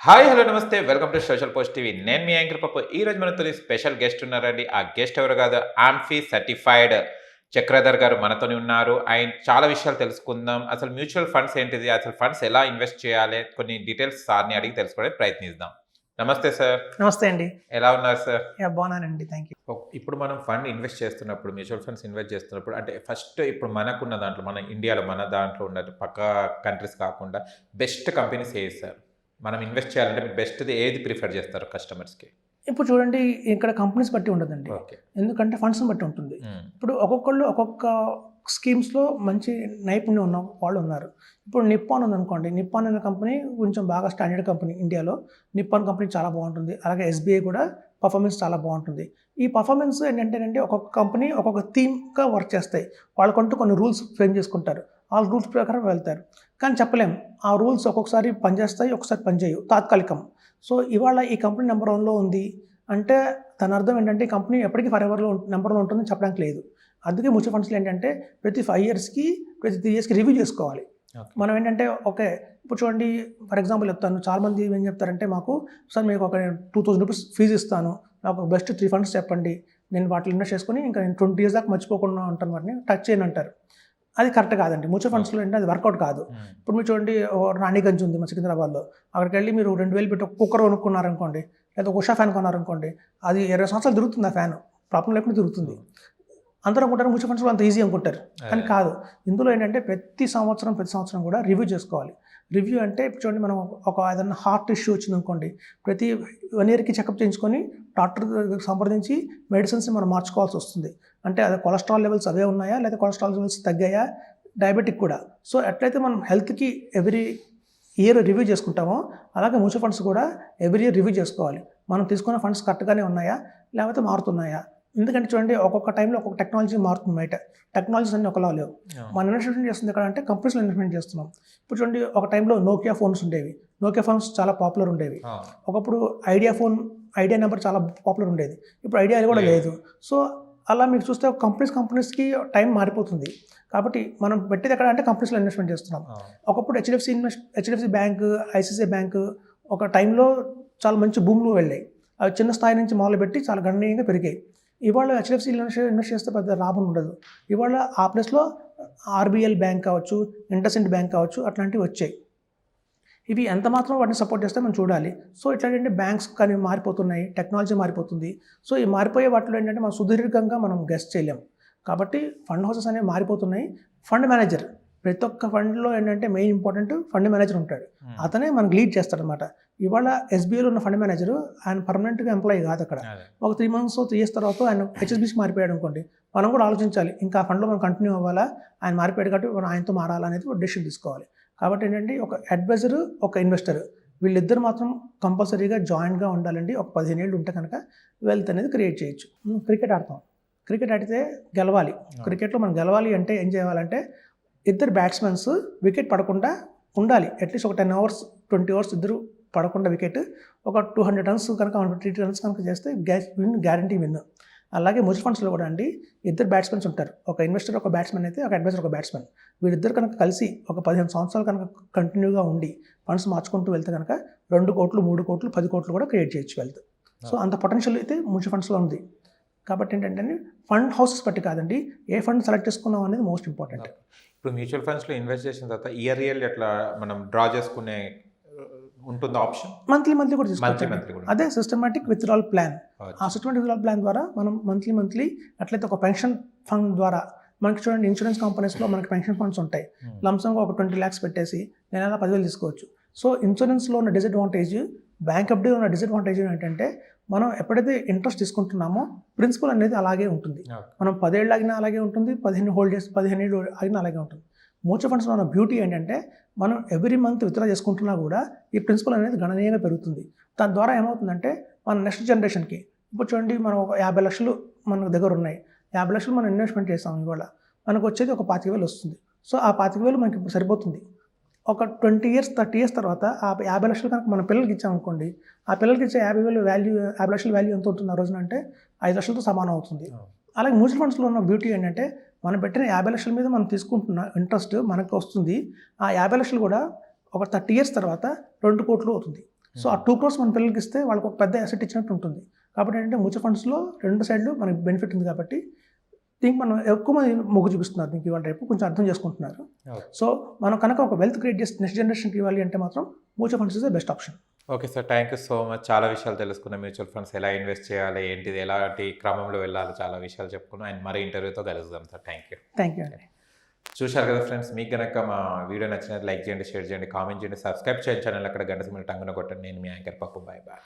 Hi hello నమస్తే welcome to social post TV. నేను మీ యాంకర్ పప్పు. ఈ రోజు మనతో స్పెషల్ గెస్ట్ ఉన్నారండి. ఆ గెస్ట్ ఎవరు కాదు, ఆంఫీ సర్టిఫైడ్ చక్రధర్ గారు మనతోని ఉన్నారు. ఆయన చాలా విషయాలు తెలుసుకుందాం. అసలు మ్యూచువల్ ఫండ్స్ ఏంటిది, అసలు ఫండ్స్ ఎలా ఇన్వెస్ట్ చేయాలి, కొన్ని డీటెయిల్స్ సార్ని అడిగి తెలుసుకోవడానికి ప్రయత్నిద్దాం. నమస్తే సార్. నమస్తే అండి. ఎలా ఉన్నారు సార్? బాగున్నానండి, థ్యాంక్ యూ. ఇప్పుడు మనం ఫండ్ ఇన్వెస్ట్ చేస్తున్నప్పుడు, మ్యూచువల్ ఫండ్స్ ఇన్వెస్ట్ చేస్తున్నప్పుడు అంటే ఫస్ట్ ఇప్పుడు మనకున్న దాంట్లో, మన ఇండియాలో మన దాంట్లో ఉన్న పక్క కంట్రీస్ కాకుండా బెస్ట్ కంపెనీస్ ఏది సార్? మనం ఇన్వెస్ట్ చేయాలంటే మీరు బెస్ట్ది ఏది ప్రిఫర్ చేస్తారు కస్టమర్స్కి? ఇప్పుడు చూడండి, ఇక్కడ కంపెనీస్ బట్టి ఉండదండి. ఓకే. ఎందుకంటే ఫండ్స్ని బట్టి ఉంటుంది. ఇప్పుడు ఒక్కొక్కళ్ళు ఒక్కొక్క స్కీమ్స్లో మంచి నైపుణ్యం ఉన్న వాళ్ళు ఉన్నారు. ఇప్పుడు నిప్పాన్ ఉందనుకోండి, నిప్పాన్ అనే కంపెనీ కొంచెం బాగా స్టాండర్డ్ కంపెనీ ఇండియాలో. నిప్పాన్ కంపెనీ చాలా బాగుంటుంది. అలాగే ఎస్బీఐ కూడా పర్ఫార్మెన్స్ చాలా బాగుంటుంది. ఈ పర్ఫార్మెన్స్ ఏంటంటే ఒక్కొక్క కంపెనీ ఒక్కొక్క థీమ్గా వర్క్ చేస్తాయి. వాళ్ళకంటూ కొన్ని రూల్స్ ఫ్రేమ్ చేసుకుంటారు. ఆ రూల్స్ ప్రకారం వెళ్తారు. కానీ చెప్పలేం, ఆ రూల్స్ ఒక్కొక్కసారి పనిచేస్తాయి, ఒక్కొక్కసారి పనిచేయవు, తాత్కాలికం. సో ఇవాళ ఈ కంపెనీ నెంబర్ 1లో ఉంది అంటే దాని అర్థం ఏంటంటే ఈ కంపెనీ ఎప్పటికీ ఫరెవర్లో నెంబర్ 1 ఉంటుందని చెప్పడానికి లేదు. అందుకే మ్యూచువల్ ఫండ్స్లో ఏంటంటే ప్రతి 5 ఇయర్స్కి ప్రతి 3 ఇయర్స్కి రివ్యూ చేసుకోవాలి. మనం ఏంటంటే ఓకే, ఇప్పుడు చూడండి, ఫర్ ఎగ్జాంపుల్ చెప్తాను. చాలామంది ఏం చెప్తారంటే, మాకు సార్ మీకు ఒక 2000 రూపీస్ ఫీజు ఇస్తాను, నాకు బెస్ట్ 3 ఫండ్స్ చెప్పండి, నేను వాటిలో ఇన్వెస్ట్ చేసుకుని ఇంకా నేను 20 ఇయర్స్ దాకా మర్చిపోకుండా ఉంటాను, వాటిని టచ్ చేయను అంటారు. అది కరెక్ట్ కాదండి. మ్యూచువల్ ఫండ్స్లో ఏంటంటే అది వర్కౌట్ కాదు. ఇప్పుడు మీరు చూడండి, రాణిగంజ్ ఉంది మన సికింద్రాబాద్లో. అక్కడికి వెళ్ళి మీరు 2000 పెట్టి ఒక కుక్కర్ కొనుక్కున్నారనుకోండి, లేదా ఉషా ఫ్యాన్ కొన్నారనుకోండి, అది 20 సంవత్సరాలు తిరుగుతుంది. ఆ ఫ్యాన్ ప్రాబ్లం లేకుండా తిరుగుతుంది. అందరూ అనుకుంటారు మ్యూచువల్ ఫండ్స్లో అంత ఈజీ అనుకుంటారు, కానీ కాదు. ఇందులో ఏంటంటే ప్రతి సంవత్సరం కూడా రివ్యూ చేసుకోవాలి. రివ్యూ అంటే ఇప్పుడు చూడండి, మనం ఒక ఏదైనా హార్ట్ ఇష్యూ వచ్చిందనుకోండి, ప్రతి 1 ఇయర్కి చెకప్ చేయించుకొని డాక్టర్ సంప్రదించి మెడిసిన్స్ మనం మార్చుకోవాల్సి వస్తుంది. అంటే అది కొలెస్ట్రాల్ లెవెల్స్ అవే ఉన్నాయా, లేదా కొలెస్ట్రాల్ లెవెల్స్ తగ్గాయా, డయాబెటిక్ కూడా. సో ఎట్లయితే మనం హెల్త్కి ఎవ్రీ ఇయర్ రివ్యూ చేసుకుంటామో, అలాగే మ్యూచువల్ ఫండ్స్ కూడా ఎవ్రీ ఇయర్ రివ్యూ చేసుకోవాలి. మనం తీసుకున్న ఫండ్స్ కరెక్ట్గానే ఉన్నాయా, లేకపోతే మారుతున్నాయా. ఎందుకంటే చూడండి, ఒక్కొక్క టైంలో ఒక్కొక్క టెక్నాలజీ మారుతుంది. బయట టెక్నాలజీస్ అన్నీ ఒకలా లేవు. మనం ఇన్వెస్ట్మెంట్ చేస్తుంది ఎక్కడ అంటే కంపెనీస్లో ఇన్వెస్ట్మెంట్ చేస్తున్నాం. ఇప్పుడు చూడండి, ఒక టైంలో నోకియా ఫోన్స్ ఉండేవి. నోకియా ఫోన్స్ చాలా పాపులర్ ఉండేవి. ఒకప్పుడు ఐడియా నెంబర్ చాలా పాపులర్ ఉండేది. ఇప్పుడు ఐడియా కూడా లేదు. సో అలా మీకు చూస్తే కంపెనీస్కి టైం మారిపోతుంది. కాబట్టి మనం పెట్టేది ఎక్కడ అంటే కంపెనీస్లో ఇన్వెస్ట్మెంట్ చేస్తున్నాం. ఒకప్పుడు హెచ్డిఎఫ్సి బ్యాంక్, ఐసిఐసిఐ బ్యాంక్ ఒక టైంలో చాలా మంచి భూములు వెళ్ళాయి. అవి చిన్న స్థాయి నుంచి మొదలుపెట్టి చాలా గణనీయంగా పెరిగాయి. ఇవాళ హెచ్డిఎఫ్సి ఇన్వెస్ట్ చేస్తే పెద్ద లాభం ఉండదు. ఇవాళ ఆ ప్లేస్లో ఆర్బిఎల్ బ్యాంక్ కావచ్చు, ఇండస్ఇండ్ బ్యాంక్ కావచ్చు, అట్లాంటివి వచ్చాయి. ఇవి ఎంత మాత్రం వాటిని సపోర్ట్ చేస్తే మనం చూడాలి. సో ఇట్లాంటి బ్యాంక్స్ కానీ మారిపోతున్నాయి, టెక్నాలజీ మారిపోతుంది. సో ఈ మారిపోయే వాటిలో ఏంటంటే మనం సుదీర్ఘంగా మనం గెస్ చేయలేం. కాబట్టి ఫండ్ హౌసెస్ అనేవి మారిపోతున్నాయి. ఫండ్ మేనేజర్, ప్రతి ఒక్క ఫండ్లో ఏంటంటే మెయిన్ ఇంపార్టెంట్ ఫండ్ మేనేజర్ ఉంటాడు. అతనే మనకు లీడ్ చేస్తాడనమాట. ఇవాళ ఎస్బీఐలో ఉన్న ఫండ్ మేనేజర్ ఆయన పర్మనెంట్గా ఎంప్లాయీ కాదు. అక్కడ ఒక 3 మంత్స్ 3 ఇయర్స్ తర్వాత ఆయన హెచ్ఎస్బీసీకి మారిపోయాడు అనుకోండి, మనం కూడా ఆలోచించాలి, ఇంకా ఆ ఫండ్లో మనం కంటిన్యూ అవ్వాలా, ఆయన మారిపోయాడు కాబట్టి మనం ఆయనతో మారాలనేది ఒక డెసిషన్ తీసుకోవాలి. కాబట్టి ఏంటంటే ఒక అడ్వైజర్, ఒక ఇన్వెస్టర్, వీళ్ళిద్దరు మాత్రం కంపల్సరీగా జాయింట్గా ఉండాలండి. ఒక 15 ఏళ్ళు ఉంటే కనుక వెల్త్ అనేది క్రియేట్ చేయొచ్చు. క్రికెట్ ఆడతాం, క్రికెట్ ఆడితే గెలవాలి. క్రికెట్లో మనం గెలవాలి అంటే ఏం చేయాలంటే, ఇద్దరు బ్యాట్స్మెన్స్ వికెట్ పడకుండా ఉండాలి. అట్లీస్ట్ ఒక 10 అవర్స్ 20 అవర్స్ ఇద్దరు పడకుండా వికెట్, ఒక 200 రన్స్ కనుక 150 రన్స్ కనుక చేస్తే గ్యారంటీ విన్. అలాగే మ్యూచువల్ ఫండ్స్లో కూడా అండి, ఇద్దరు బ్యాట్స్మెన్స్ ఉంటారు. ఒక ఇన్వెస్టర్ ఒక బ్యాట్స్మెన్ అయితే, ఒక అడ్వైజర్ ఒక బ్యాట్స్మెన్. వీళ్ళిద్దరు కనుక కలిసి ఒక 15 సంవత్సరాలు కనుక కంటిన్యూగా ఉండి ఫండ్స్ మార్చుకుంటూ వెళ్తే కనుక 2 కోట్లు 3 కోట్లు 10 కోట్లు కూడా క్రియేట్ చేయొచ్చు వెల్త్. సో అంత పొటెన్షియల్ అయితే మ్యూచువల్ ఫండ్స్లో ఉంది. కాబట్టి ఏంటంటే ఫండ్ హౌసెస్ బట్టి కాదండి, ఏ ఫండ్ సెలెక్ట్ చేసుకున్నాం అనేది మోస్ట్ ఇంపార్టెంట్. ఇప్పుడు మ్యూచువల్ ఫండ్స్లో ఇన్వెస్ట్ చేసిన తర్వాత ఇయర్ ఎట్లా మనం డ్రా చేసుకునే ఉంటుంది ఆప్షన్? మంత్లీ కూడా తీసుకోవచ్చు. అదే సిస్టమాటిక్ విత్డ్రాల్ ప్లాన్. ఆ సిస్టమాటిక్ విత్డ్రాల్ ప్లాన్ ద్వారా మనం మంత్లీ అట్లయితే ఒక పెన్షన్ ఫండ్ ద్వారా, మనకి చూడండి ఇన్సూరెన్స్ కంపెనీస్లో మనకి పెన్షన్ ఫండ్స్ ఉంటాయి. లంసంగా ఒక 20 lakhs పెట్టేసి నెల 10,000 తీసుకోవచ్చు. సో ఇన్సూరెన్స్లో ఉన్న డిసడ్వాంటేజ్, బ్యాంక్ ఎఫ్డీలో ఉన్న డిసడ్వాంటేజ్ ఏంటంటే, మనం ఎప్పుడైతే ఇంట్రెస్ట్ తీసుకుంటున్నామో ప్రిన్సిపల్ అనేది అలాగే ఉంటుంది. మనం 10 ఏళ్ళు ఆగినా అలాగే ఉంటుంది, 15 ఏళ్ళు ఆగినా అలాగే ఉంటుంది. మ్యూచువల్ ఫండ్స్లో ఉన్న బ్యూటీ ఏంటంటే, మనం ఎవ్రీ మంత్ విత్డ్రా చేసుకుంటున్నా కూడా ఈ ప్రిన్సిపల్ అనేది గణనీయంగా పెరుగుతుంది. దాని ద్వారా ఏమవుతుందంటే, మన నెక్స్ట్ జనరేషన్కి, ఇప్పుడు చూడండి, మనం ఒక 50 లక్షలు మన దగ్గర ఉన్నాయి. 50 లక్షలు మనం ఇన్వెస్ట్మెంట్ చేస్తాం, ఇవాళ మనకు వచ్చేది ఒక 25,000 వస్తుంది. సో ఆ 25,000 మనకి ఇప్పుడు సరిపోతుంది. ఒక 20 ఇయర్స్ 30 ఇయర్స్ తర్వాత ఆ 50 లక్షలు కనుక మన పిల్లలకి ఇచ్చామనుకోండి, ఆ పిల్లలకి ఇచ్చే 50 లక్షల వాల్యూ ఎంత అవుతుంది ఆ రోజున అంటే 5 లక్షలతో సమానం అవుతుంది. అలాగే మ్యూచువల్ ఫండ్స్లో ఉన్న బ్యూటీ ఏంటంటే, మనం పెట్టిన 50 లక్షల మీద మనం తీసుకుంటున్న ఇంట్రెస్ట్ మనకు వస్తుంది. ఆ 50 లక్షలు కూడా ఒక 30 ఇయర్స్ తర్వాత 2 కోట్లు అవుతుంది. సో ఆ 2 crores మన పిల్లలకి ఇస్తే వాళ్ళకి ఒక పెద్ద అసెట్ ఇచ్చినట్టు ఉంటుంది. కాబట్టి ఏంటంటే మ్యూచువల్ ఫండ్స్లో 2 సైడ్లు మనకి బెనిఫిట్ ఉంది కాబట్టి దీనికి మనం ఎక్కువ మంది మొగ్గు చూపిస్తున్నారు. దీనికి ఇవాళ రేపు కొంచెం అర్థం చేసుకుంటున్నారు. సో మనం కనుక ఒక వెల్త్ క్రియేట్ చేసి నెక్స్ట్ జనరేషన్కి ఇవ్వాలి అంటే మాత్రం mutual funds is the best option. Okay sir, thank you so much. చాలా విషయాలు తెలుసుకున్నాం. మ్యూచువల్ ఫండ్స్ ఎలా ఇన్వెస్ట్ చేయాలి, ఏంటిది, ఎలాంటి క్రమంలో వెళ్ళాలి, చాలా విషయాలు చెప్పుకున్నాం. అండ్ మరీ ఇంటర్వ్యూతో కలుద్దాం sir. Thank you. Thank you అండి. చూశారు కదా ఫ్రెండ్స్, మీకు కనుక మా వీడియో నచ్చినట్టు లైక్ చేయండి, షేర్ చేయండి, కామెంట్ చేయండి, సబ్స్క్రైబ్ చేయండి ఛానల్. అక్కడ గంట సింబల్ టంగున కొట్టండి. నేను మీ యాంకర్ పప్పు. Bye bye.